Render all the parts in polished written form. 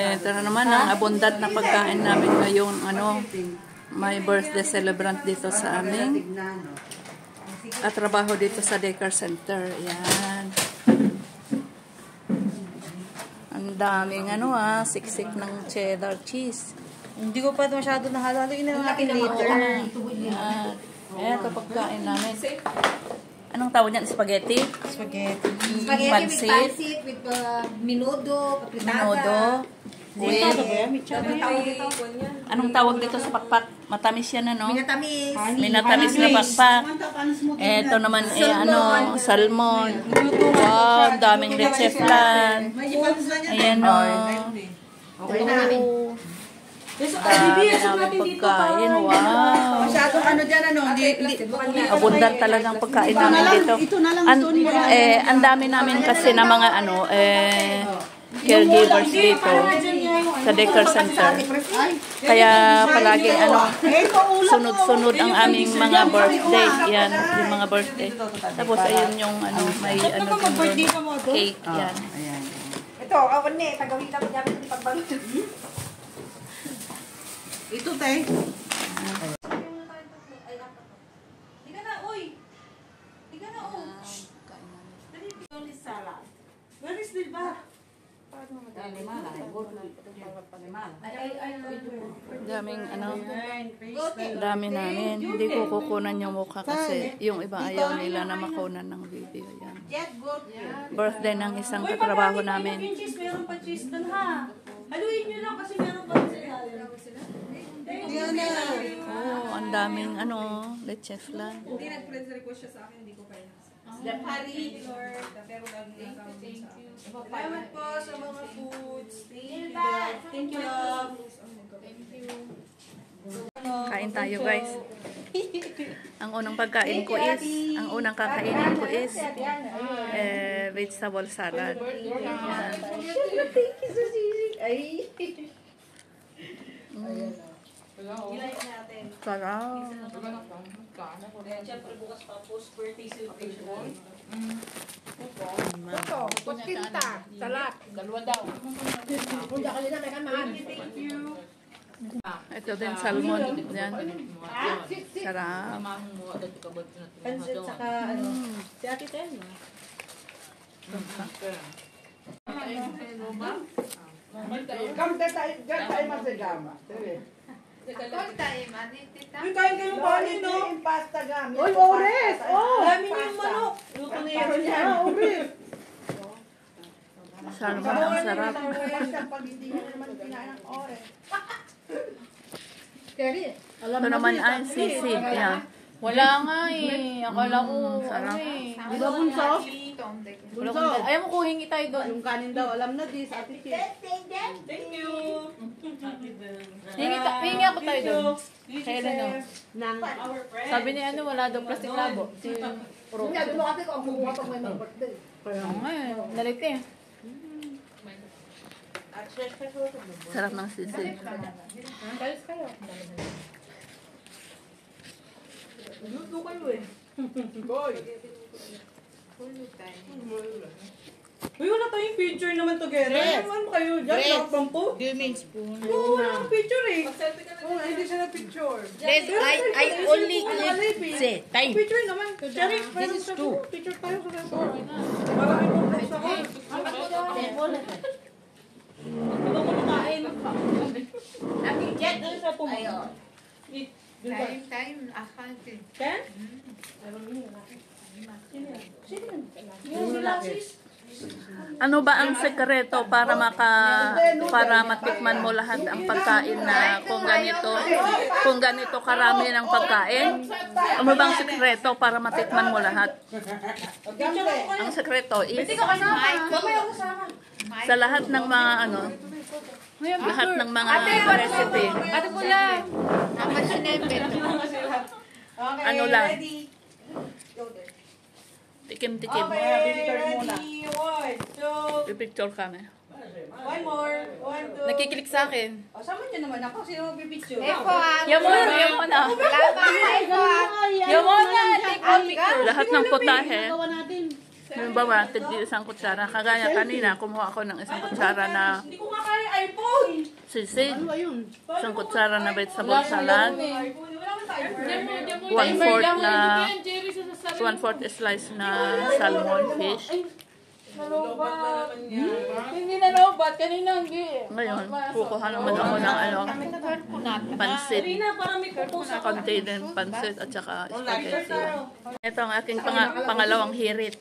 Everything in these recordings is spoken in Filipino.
Ito na naman ang abundant na pagkain namin ngayong may birthday celebrant dito sa amin. At trabaho dito sa daycare center. Yan. Ang daming siksik ng cheddar cheese. Hindi ko pa masyado nahalo. Ina natin later. Yan. Ito pagkain namin. Anong tawag niyan? Spaghetti? Spaghetti. Spaghetti with pancit, with menudo, Menudo. Anong tawag dito sa pakpak? Matamis yan, Minatamis. Minatamis na pakpak. Ito naman salmon. Wow, daming leche flan. Ayan Okay na. Dami namin pagkain. Wow. Masyadong dyan, Abundant talagang pagkain namin dito. Ang dami namin kasi na mga caregivers dito sa daycare center. Kaya palaging sunod-sunod ang aming mga birthday. Yan, yung mga birthday. Tapos ayun yung may cake. Yan. Ito, tagawin lang namin yung pagbalot. Ito, tay. Higa na, uy! Higa na, uy! Only salad. Where is the bar? Dami namin. Hindi ko kukunan yung mukha kasi yung iba ayaw nila na makunan ng video. Yan. Birthday ng isang katrabaho namin. Meron pa cheese doon, ha? Haluin nyo lang kasi meron pa sila. Oh, ang daming leche flan. Hindi nag-friends request siya sa akin, hindi ko kaya. The pari. Pero lagi lang sa akin. Salamat po sa mga foods. Thank you. Thank you, love. Thank you. Kain tayo, guys. Ang unang pagkain ko is, ang unang kakainin ko is vegetable salad. Yan. Ilike natin. Sarap. Siyempre bukas pa post-birthday celebration. Ito, patinta, salat. Dalawa daw. Punta ka nila, may kamaan. Thank you. Ito din, salmon. Yan. Sarap. Pansit saka si Ate Ten. Kamte tayo masagama. Uy, kain kayong kanin, no? Yung pasta gamit. Uy, ores! Oh! Dami niyo yung manok. Luto na yun yan. Ores! Salmon ang sarap. Pag hindi nyo naman kinain ng ores. Ito naman ay sisig. Yan. Wala nga eh. Akala ko. Sarap. Di ba, Bunso? Bunso? Ayaw mo kung hingi tayo doon. Yung kanin daw, alam na dis, Ate Chi. Thank you. Hingi ako tayo doon. Kaya na Nang, Sabi ni wala daw plastic labo. Si Pro. Sabi mo kasi kung kumuha pag may birthday. Oo nga eh. Nalit eh. Sarap ng sisig. Kalis kayo. luto kayo eh. Uy, wala tayong picture naman together. Ano kayo dyan? Nakapang po? Do you mean spoon? Oo, wala akong picture eh. Oo, hindi siya na picture. Then I only say time. Picture naman. Cherry, This is two. picture tayo sa restaurant. Marami pong vlogs ako. Ano ko nakain? Ano sa pong? Time, akante. Ken? Ano ba ang sekreto para matikman mo lahat ang pagkain na kung ganito karami ng pagkain? Ano ba ang sekreto para matikman mo lahat? Ang sekreto is sa lahat ng mga lahat ng mga recipe. Ate Pula. Dapat sinipin. Ano lang? Tikim-tikim. Okay, ready, one, two, Pipicture kami. one more, one, two. Nakikilik sa akin. O, sama niyo naman ako. Sino magpipicture? Yan muna. Take one picture. Lahat ng putahe. Halimbawa, tigil isang kutsara. Kagaya kanina, kumuha ako ng isang kutsara na Hindi ko nga kaya. iPhone. Sisig. Ano ba yun? Isang kutsara na vegetable salad. iPhone. Wala kang iPhone. 1/4 na 1/4 slice na salmon fish. Hindi na lobat. Kanina hindi. Ngayon, kukuha naman ako ng ano, pansit. Rina, parang may kukusa ka. Konti din pansit at saka spaghetti. Ito ang aking pangalawang hirit.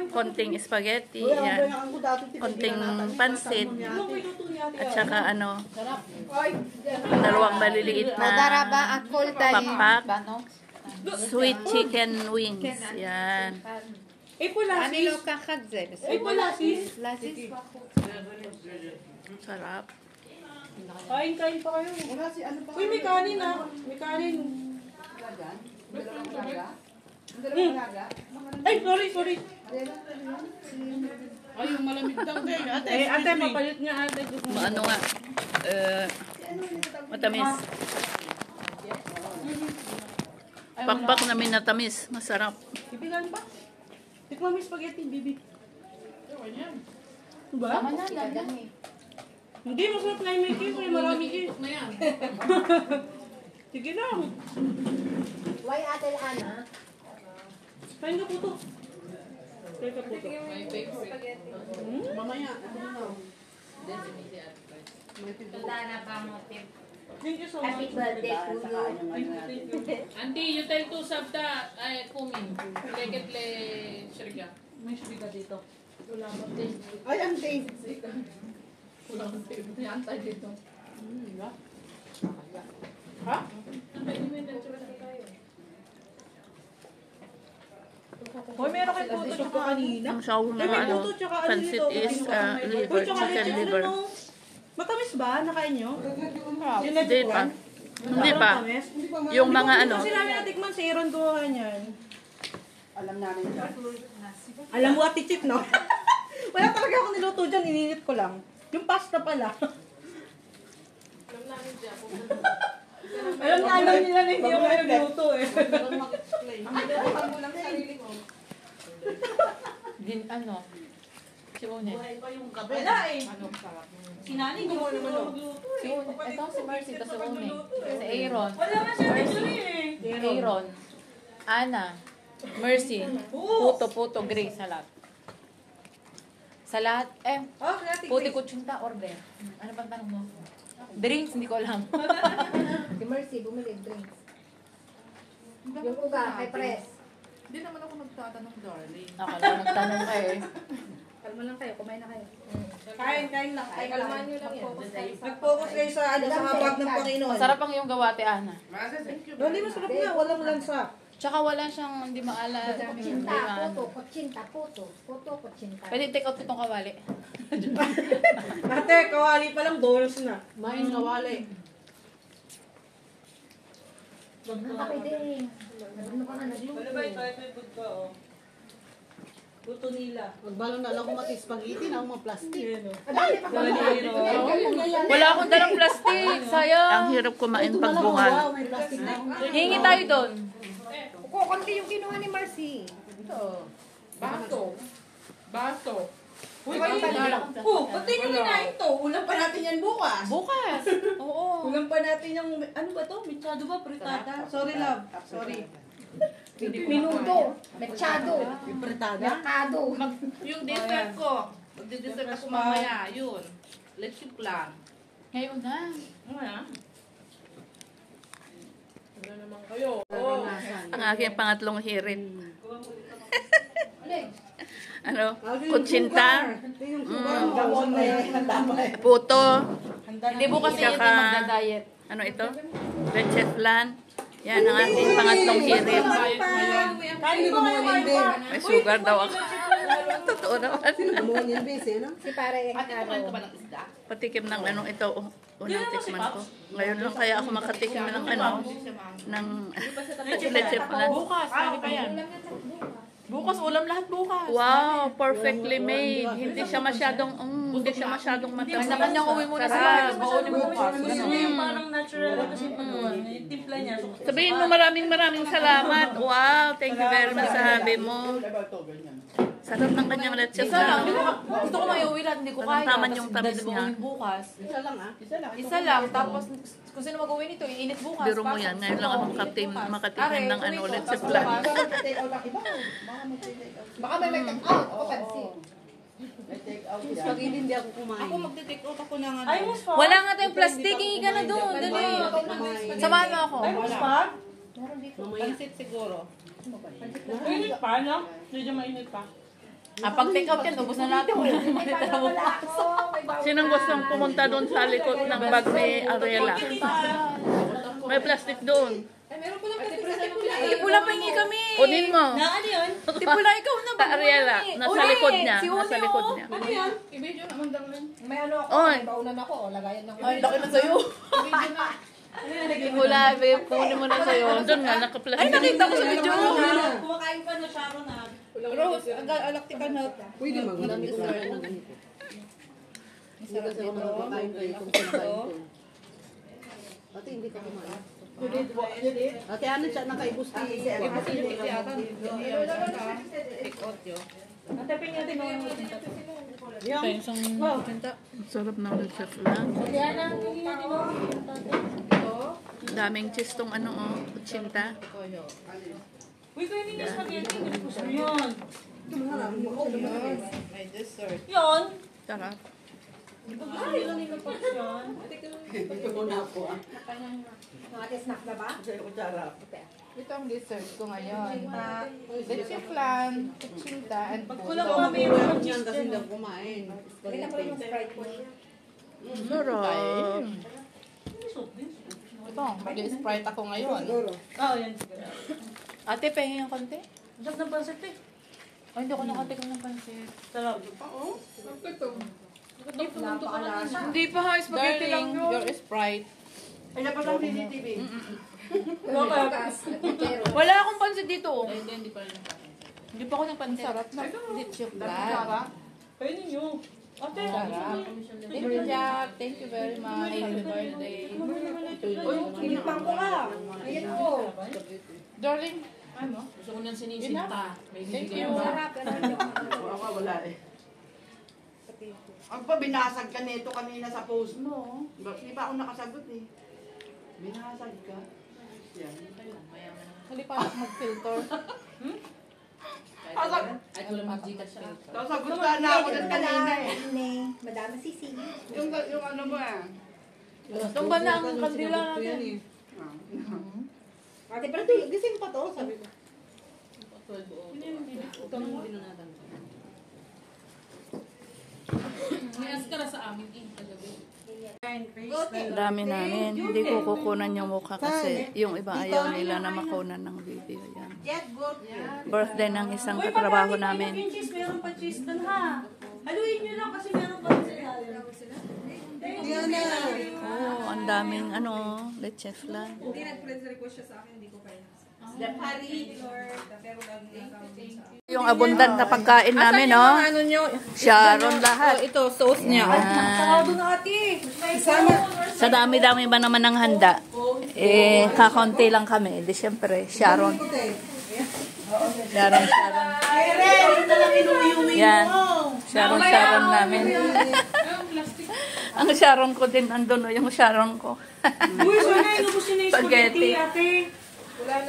Konting spaghetti, yan. Konting pansit. At saka ano, dalawang maliliit na Daraba akol tayo. pakpak. Sweet chicken wings. Yan. Ipulasis. kakadze? Ipulasis. Lasis. Sarap. Kain pa kayo. Wala si ano pa. Uy, may kanin ah. May kanin. Ay, sorry. Ay, yung malamig daw din. Ate, Ate, mapalit niya ate. Ano nga, matamis. Pakpak na minatamis. Masarap. Ibilan ba? Tikman mo yung spaghetti, bibi. Diba? Hindi, masarap na yung may cheese. May marami cheese. na yan. Sige lang. Why ate Ana? Kain ka po to. Kain ka po to. My favorite. Mamaya. Thank you so much. Happy birthday to you. Auntie, you tell to Sabta, ay, kumin. Leget-le, shriga. May shriga dito. Ay, ang taste. Kulang ang table. May antay dito. Ha? Hoy, meron kayo puto tsaka kanina. Ang sahur na May ano, puto tsaka ano pansit nito. is liver, Uy, tsaka chicken leche, liver. ano? Matamis ba? Nakain nyo? Yung Hindi pa. Hindi pa. Matamis? Yung mga ano, Kasi namin natikman si Aaron gumawa niyan. Alam namin yan. Alam mo, Ate Chip, no? Wala talaga ako niluto dyan, ininit ko lang. Yung pasta pala. Alam nila na hindi ako nagluto eh. Din ano? Si Une. Wala eh. Si Nani, gumawa naman ako magluto Si eh. Une. Ito si Mercy, ito si Une. Si Aaron. Wala nga siya actually eh. Aaron. Ana. Mercy. Puto, Grace. Sa lahat. Sa lahat, Oh, Ate puti Grace. ko tsunta order. Ano bang tanong mo? Drinks, hindi ko alam. Si Mercy, bumili drinks. Yung uga, kay Pres. Hindi naman ako nagtatanong, darling. Ako lang nagtanong ka eh. Kalma lang kayo, kumain na kayo. Kain lang. Kain lang. nyo lang yan. Nag-focus kayo sa ano, sa habag ng Panginoon. Masarap ang iyong gawa, Ate Ana. Hindi masarap nga, walang lansa. Tsaka wala siyang hindi maala. Kutsinta, puto. Puto, kutsinta. Pwede take out itong kawali. Ate, kawali pa lang, bonus na. Main kawali. Kape din. Ano ka nga nagluto? Ano ba ito? Ito yung food ko, oh. Luto nila. Magbalo na lang kung mati-spaghetti na mga plastic. Yan, oh. Adali pa ba? Wala akong dalang plastic. Sayang. ang hirap kumain pag bungal. Wow, may plastic na. Hingi tayo doon. Kukunti yung kinuha ni Mercy. Baso. Uy, pati nyo kinain to. Ulam pa natin yan bukas. Bukas. Oo. Ulam pa natin yung, ano ba to? Mechado ba? Fritada? Sorry, love. Sorry. Minuto. Mechado. Yung pritada. Mercado. Yung dessert ko. Magdi-dessert ako mamaya. Yun. Let's you plan. Ngayon na. Ano na? Ano naman kayo? Oh. Ang aking pangatlong hirit. Ano? Kutsinta, Damon na yan. Damon. puto, Hindi bukas na yun Tsaka- magda-diet. ano ito? Leche flan. Yan ang aking pangatlong hirit. Kain mo kayo, kain. May sugar daw ako. Totoo naman. Damon yan, base, no? Si pare yung Ate, kumain ka ba ng isda? Patikim ng ano ito. Unang tikman ko. Ngayon lang kaya ako makatikim ng ano, ng leche flan. Bukas, pwede pa yan. Bukas, ulam lahat bukas. Wow, perfectly made. Hindi siya masyadong matamis. Kanya-kanyang uwi muna sa bahay. Sarap. Mauuli bukas. Gusto niya yung parang natural kasi yung timpla niya. So, Sabihin mo maraming salamat. Wow, thank you very much sa habi mo. Sarap ng kanyang leche Isa lang. flan. Gusto ko maiuwi lahat, hindi ko kaya. Taman Tapos yung tamis dadalawin niya. bukas. Isa lang ah. Isa lang. Tapos kung sino mag-uwi nito, iinit bukas. Biro mo Pasok. yan. Ngayon lang Oo, akong iinit bukas. makatikim ng Are, ano, uwi ko, leche tapos flan. bukas. Take out ang iba. Baka mag-take out. Baka may take out. Ako pansin. May take out yan. Spaghetti hindi ako kumain. Ako magte-take out ako ng ano. Ay, mo spag? Wala nga tayong plastic. Hingi ka na doon. Dali. Samahan mo ako. Ay, mo spag? Pansit siguro. Mainit pa, no? Medyo mainit pa. Pag take out yan, ubos na natin. Wala naman ito na bukas. Sinong gustong pumunta doon sa likod ng bag ni Ariela? May plastic doon. Tipula pa hingi kami. Kunin mo. Ano yun? Tipula, ikaw na. Ta Ariela, nasa likod niya. Si Nasa Uni, likod oh. niya. Ano yan? I-video naman lang lang. May ano ako, Oy. may baunan ako. O, lagayan ng Ay, laki na sa'yo. I-video na. Tipula, babe. Kunin mo na sa'yo. Doon nga, naka-plastic. Ay, nakita ko sa video. Kumakain pa na Sharon na. Rose, alaktikan na. Pwede mag-ulamig ko lang ng ganito. Hindi kasi ako nakakain ko itong kinakain ko. Ate, hindi ka kumain. Ate, ano siya nakaibus ni si Ate? Natapin natin mo. Yung, Sarap ng leche flan. Daming cheese tong ano, oh, kutsinta. Uy, kayo ninyo spaghetti. Gusto mo yun. May dessert. Yun. Sarap. Gusto nila nila pa yun. ito muna ako ah. Ate, snack na ba? Kasi kutsara. Ito ang dessert ko ngayon. Leche flan, kutsinta, and Pagkulang puto. ko kami yung Yan cheese kasi dyan. hindi ako kumain. Kailan ko yung Sprite mo? Sarap. Ito, mag-Sprite ako ngayon. Oo, yan. Ate, pahingi ng konti. Sarap ng pansit eh. Ay, hindi ako nakatikim ng pansit. Sarap. Napakalasa. Hindi pa ha, spaghetti lang Darling, yun. your Sprite. Ay, napasang CCTV. Wala akong pansit dito. Hindi pa rin. Hindi pa ako ng pansit. Sarap na leche flan. Kayo ninyo. Ate, Sarap. Thank you, Jack. Thank you very much. Happy birthday. Kinipang ko ka. Ayan ko. Darling, ano? Gusto ko nang sinisinta. May Thank bibigay you. mo. Wala wala eh. Ang pa, binasag ka nito kanina sa post mo. Di pa ako nakasagot eh. Binasag ka. Yan. Halika na mag-filter. Ay, wala mag-Gcash filter. Sasagot ka na ako dyan kanina eh. Madama sisi. Yung ano mo eh. Itong ba na ang kandila natin? Ate, pero gising pa to, sabi ko. 12 o. May askara sa amin eh, kagabi. Dami namin. Hindi ko kukunan yung mukha kasi yung iba ayaw nila na makunan ng video. Yan. Birthday ng isang katrabaho namin. yung cheese, meron pa cheese doon ha. Haluin nyo lang kasi meron pa sa Oh, ang daming ano, leche flan. Hindi nag-friends request siya sa akin, hindi ko kaya. Yung abundant na pagkain namin, no? Ano nyo? Sharon lahat. Ito, sauce niya. Yan. Doon ate. Sa dami-dami ba naman ng handa? Eh, kakonti lang kami. Di syempre, Sharon. Sharon. Yan. Sharon namin. Ang Sharon ko din, andun, yung Sharon ko. Uy, sana inubos nyo na yung Spaghetti. spaghetti ate.